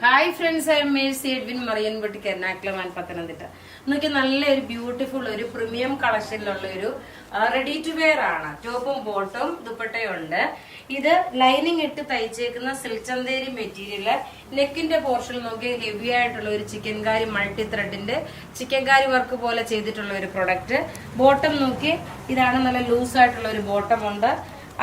Hi friends, I am Mercy Edwin Marian boutique Ernakulam and Pathanamthitta. നോക്കി നല്ലൊരു beautiful ഒരു premium കളക്ഷനിലുള്ള ഒരു റെഡി ടു വെയർ ആണ്. ടോപ്പും ബോട്ടും ദുപ്പട്ടയുണ്ട്. ഇത് ലൈനിങ് ഇട്ട് തയ്ച്ചേക്കുന്ന സിൽക്ക് ചന്തേരി മെറ്റീരിയല്. നെക്കിന്റെ പോർഷൻ നോക്കി ഹെവി ആയിട്ടുള്ള ഒരു ചിക്കൻകാരി മൾട്ടി ത്രെഡിന്റെ ചിക്കൻകാരി വർക്ക് പോലെ ചെയ്തിട്ടുള്ള ഒരു പ്രൊഡക്റ്റ്. ബോട്ടം നോക്കി ഇതാണ്, നല്ല ലൂസ് ആയിട്ടുള്ള ഒരു ബോട്ടം ഉണ്ട്.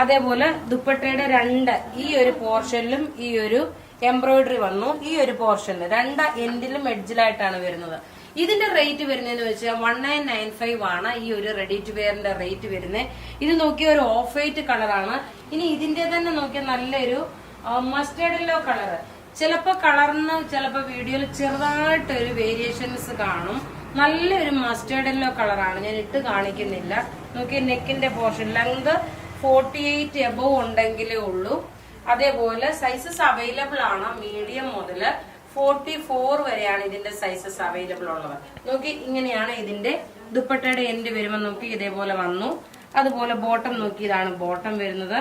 അതേപോലെ ദുപ്പട്ടയുടെ ഈ ഒരു പോർഷനിലും ഈ ഒരു എംബ്രോയിഡറി വന്നു. ഈ ഒരു പോർഷനിൽ രണ്ട് എൻഡിലും എഡ്ജിലായിട്ടാണ് വരുന്നത്. ഇതിന്റെ റേറ്റ് വരുന്നതെന്ന് വെച്ചാൽ 1995 ആണ് ഈ ഒരു റെഡി ടു വെയറിന്റെ റേറ്റ് വരുന്നത്. ഇത് നോക്കിയ ഒരു ഓഫ് വൈറ്റ് കളറാണ്. ഇനി ഇതിന്റെ തന്നെ നോക്കിയ നല്ലൊരു മസ്റ്റേർഡ് യെല്ലോ കളറ്. ചിലപ്പോ കളറിന് ചിലപ്പോ വീഡിയോയിൽ ചെറുതായിട്ടൊരു വേരിയേഷൻസ് കാണും. നല്ലൊരു മസ്റ്റേർഡ് യെല്ലോ കളറാണ്, ഞാൻ ഇട്ട് കാണിക്കുന്നില്ല. നോക്കിയ നെക്കിന്റെ പോർഷൻ ലെങ്ത് 48 എബവ് ഉണ്ടെങ്കിലേ ഉള്ളൂ. അതേപോലെ സൈസസ് അവൈലബിൾ ആണ്. മീഡിയം മുതൽ 44 വരെയാണ് ഇതിന്റെ സൈസസ് അവൈലബിൾ ഉള്ളത്. നോക്കി ഇങ്ങനെയാണ് ഇതിന്റെ ദുപ്പട്ടയുടെ എൻഡ് വരുമ്പോൾ നോക്കി ഇതേപോലെ വന്നു. അതുപോലെ ബോട്ടം നോക്കി ഇതാണ് ബോട്ടം വരുന്നത്.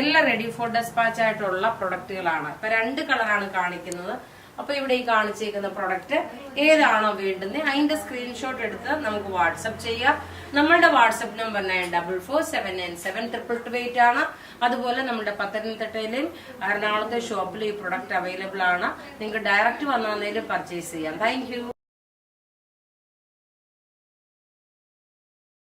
എല്ലാം റെഡി ഫോർ ഡെസ്പാച്ച് ആയിട്ടുള്ള പ്രൊഡക്റ്റുകളാണ്. ഇപ്പൊ 2 കളറാണ് കാണിക്കുന്നത്. അപ്പൊ ഇവിടെ ഈ കാണിച്ചേക്കുന്ന പ്രൊഡക്റ്റ് ഏതാണോ വേണ്ടുന്നത് അതിന്റെ സ്ക്രീൻഷോട്ട് എടുത്ത് നമുക്ക് വാട്സപ്പ് ചെയ്യാം. നമ്മളുടെ വാട്സപ്പ് നമ്പർ 9447972228 ആണ്. അതുപോലെ നമ്മുടെ പത്തനംതിട്ടയിലും എറണാകുളത്തെ ഷോപ്പിലും ഈ പ്രൊഡക്റ്റ് അവൈലബിൾ ആണ്. നിങ്ങൾക്ക് ഡയറക്റ്റ് വന്നതിലും പർച്ചേസ് ചെയ്യാം. Thank you.